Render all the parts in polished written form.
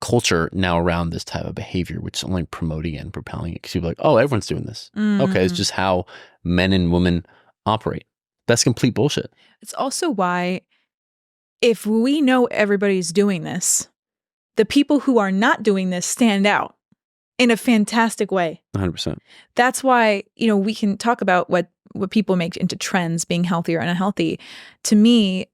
culture now around this type of behavior, which is only promoting it and propelling it. Because people are like, oh, everyone's doing this. Okay, it's just how men and women operate. That's complete bullshit. It's also why, if we know everybody's doing this, the people who are not doing this stand out in a fantastic way. 100%. That's why, we can talk about what people make into trends, being healthy or unhealthy. To me,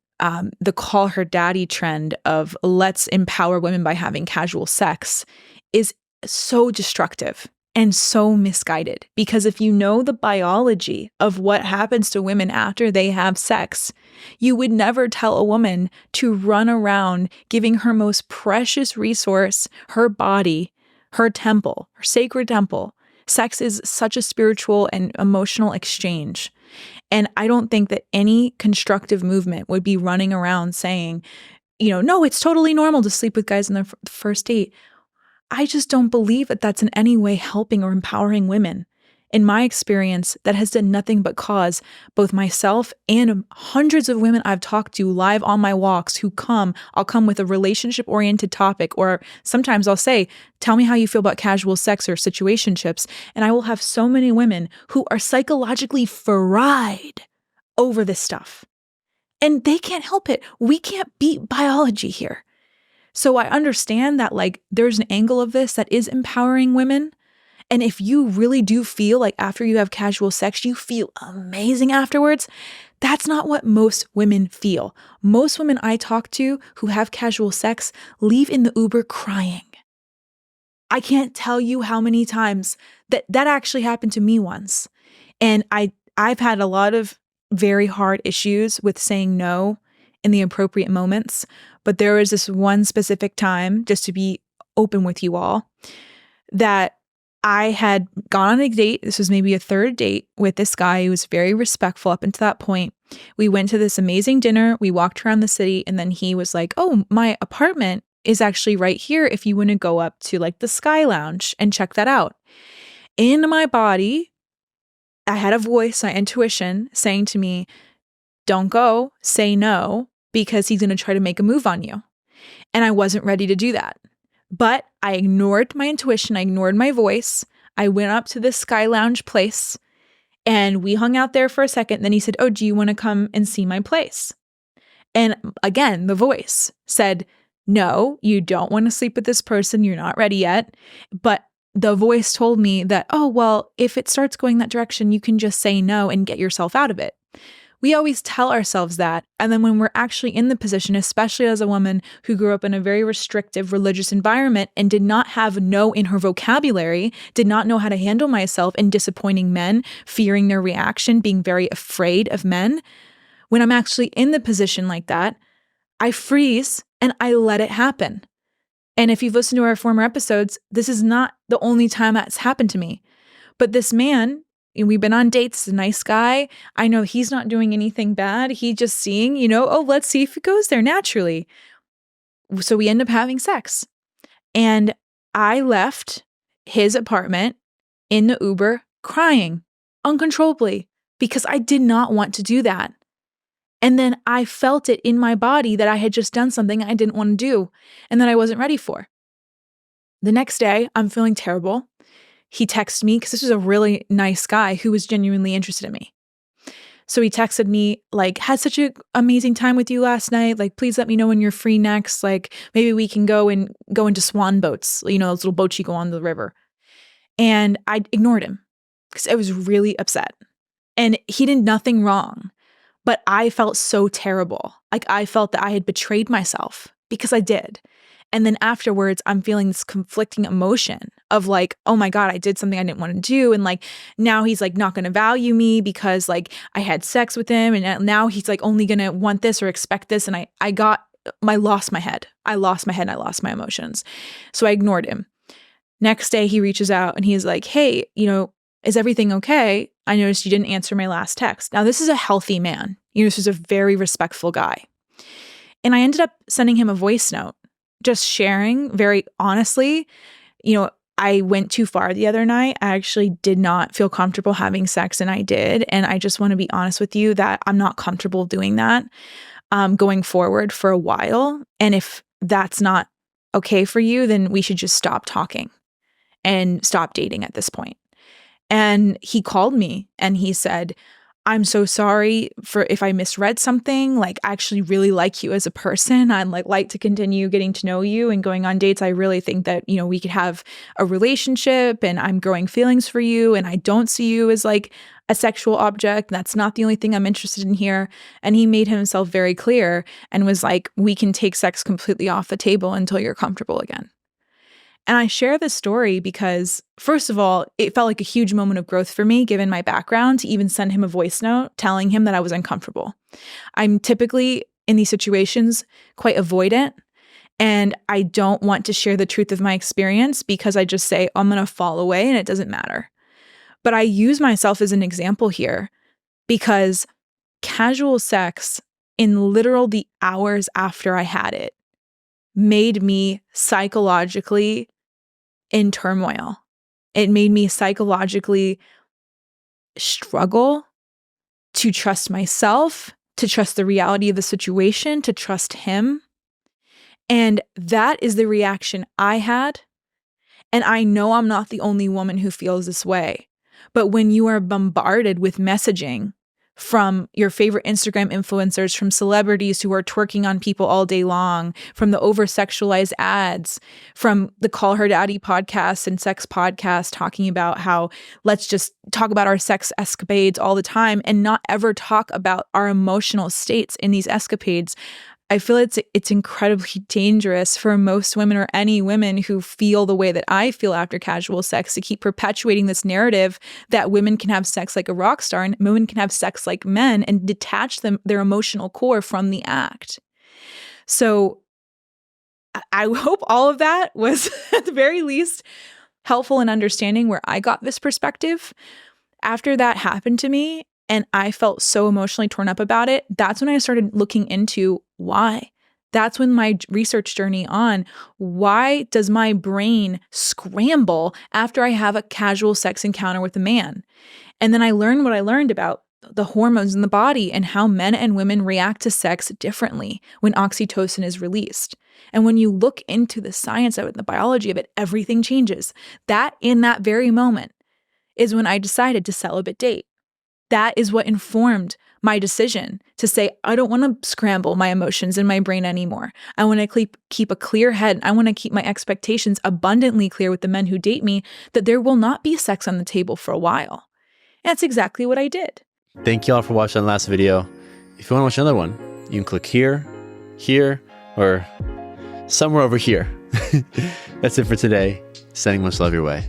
the call her daddy trend of let's empower women by having casual sex is so destructive and so misguided. Because if you know the biology of what happens to women after they have sex, you would never tell a woman to run around giving her most precious resource, her body, her temple, her sacred temple. Sex is such a spiritual and emotional exchange. And I don't think that any constructive movement would be running around saying, no, it's totally normal to sleep with guys on their first date. I just don't believe that that's in any way helping or empowering women. In my experience, that has done nothing but cause both myself and hundreds of women I've talked to live on my walks I'll come with a relationship-oriented topic, or sometimes I'll say, tell me how you feel about casual sex or situationships, and I will have so many women who are psychologically fried over this stuff. And they can't help it. We can't beat biology here. So I understand that there's an angle of this that is empowering women. And if you really do feel like after you have casual sex, you feel amazing afterwards, that's not what most women feel. Most women I talk to who have casual sex leave in the Uber crying. I can't tell you how many times that actually happened to me once. And I've had a lot of very hard issues with saying no in the appropriate moments. But there was this one specific time, just to be open with you all, that I had gone on a date. This was maybe a third date with this guy who was very respectful up until that point. We went to this amazing dinner. We walked around the city, and then he was like, oh, my apartment is actually right here if you want to go up to the Sky Lounge and check that out. In my body, I had a voice, my intuition, saying to me, don't go, say no, because he's going to try to make a move on you. And I wasn't ready to do that. But I ignored my intuition. I ignored my voice. I went up to this Sky Lounge place and we hung out there for a second. Then he said, oh, do you want to come and see my place? And again, the voice said, no, you don't want to sleep with this person. You're not ready yet. But the voice told me that, oh, well, if it starts going that direction, you can just say no and get yourself out of it. We always tell ourselves that. And then when we're actually in the position, especially as a woman who grew up in a very restrictive religious environment and did not have no in her vocabulary, did not know how to handle myself in disappointing men, fearing their reaction, being very afraid of men. When I'm actually in the position like that, I freeze and I let it happen. And if you've listened to our former episodes, this is not the only time that's happened to me. But this man, we've been on dates, a nice guy. I know he's not doing anything bad. He's just seeing, oh, let's see if it goes there naturally. So we end up having sex. And I left his apartment in the Uber crying uncontrollably because I did not want to do that. And then I felt it in my body that I had just done something I didn't want to do and that I wasn't ready for. The next day, I'm feeling terrible. He texted me because this was a really nice guy who was genuinely interested in me. So he texted me had such an amazing time with you last night. Please let me know when you're free next. Maybe we can go into swan boats, those little boats you go on the river. And I ignored him because I was really upset. And he did nothing wrong, but I felt so terrible. I felt that I had betrayed myself because I did. And then afterwards, I'm feeling this conflicting emotion of oh my God, I did something I didn't want to do. And now he's not going to value me because I had sex with him. And now he's only going to want this or expect this. And I lost my head. I lost my head and I lost my emotions. So I ignored him. Next day, he reaches out and he's like, hey, is everything okay? I noticed you didn't answer my last text. Now, this is a healthy man. This is a very respectful guy. And I ended up sending him a voice note, just sharing very honestly, I went too far the other night. I actually did not feel comfortable having sex and I did. And I just want to be honest with you that I'm not comfortable doing that going forward for a while. And if that's not okay for you, then we should just stop talking and stop dating at this point. And he called me and he said, I'm so sorry for if I misread something. Like, I actually really like you as a person. I'd like to continue getting to know you and going on dates. I really think that, we could have a relationship, and I'm growing feelings for you. And I don't see you as like a sexual object. That's not the only thing I'm interested in here. And he made himself very clear and was like, we can take sex completely off the table until you're comfortable again. And I share this story because, first of all, it felt like a huge moment of growth for me, given my background, to even send him a voice note telling him that I was uncomfortable. I'm typically, in these situations, quite avoidant, and I don't want to share the truth of my experience because I just say, I'm going to fall away and it doesn't matter. But I use myself as an example here because casual sex, in literal the hours after I had it, made me psychologically in turmoil. It made me psychologically struggle to trust myself, to trust the reality of the situation, to trust him. And that is the reaction I had. And I know I'm not the only woman who feels this way. But when you are bombarded with messaging from your favorite Instagram influencers, from celebrities who are twerking on people all day long, from the over-sexualized ads, from the Call Her Daddy podcast and sex podcast talking about how let's just talk about our sex escapades all the time and not ever talk about our emotional states in these escapades, I feel it's incredibly dangerous for most women, or any women who feel the way that I feel after casual sex, to keep perpetuating this narrative that women can have sex like a rock star and women can have sex like men, and detach their emotional core from the act. So I hope all of that was at the very least helpful in understanding where I got this perspective. After that happened to me, and I felt so emotionally torn up about it, that's when I started looking into why. That's when my research journey on why does my brain scramble after I have a casual sex encounter with a man? And then I learned what I learned about the hormones in the body and how men and women react to sex differently when oxytocin is released. And when you look into the science of it, the biology of it, everything changes. That in that very moment is when I decided to celibate date. That is what informed my decision to say, I don't want to scramble my emotions in my brain anymore. I want to keep a clear head. I want to keep my expectations abundantly clear with the men who date me that there will not be sex on the table for a while. And that's exactly what I did. Thank you all for watching the last video. If you want to watch another one, you can click here, or somewhere over here. That's it for today. Sending much love your way.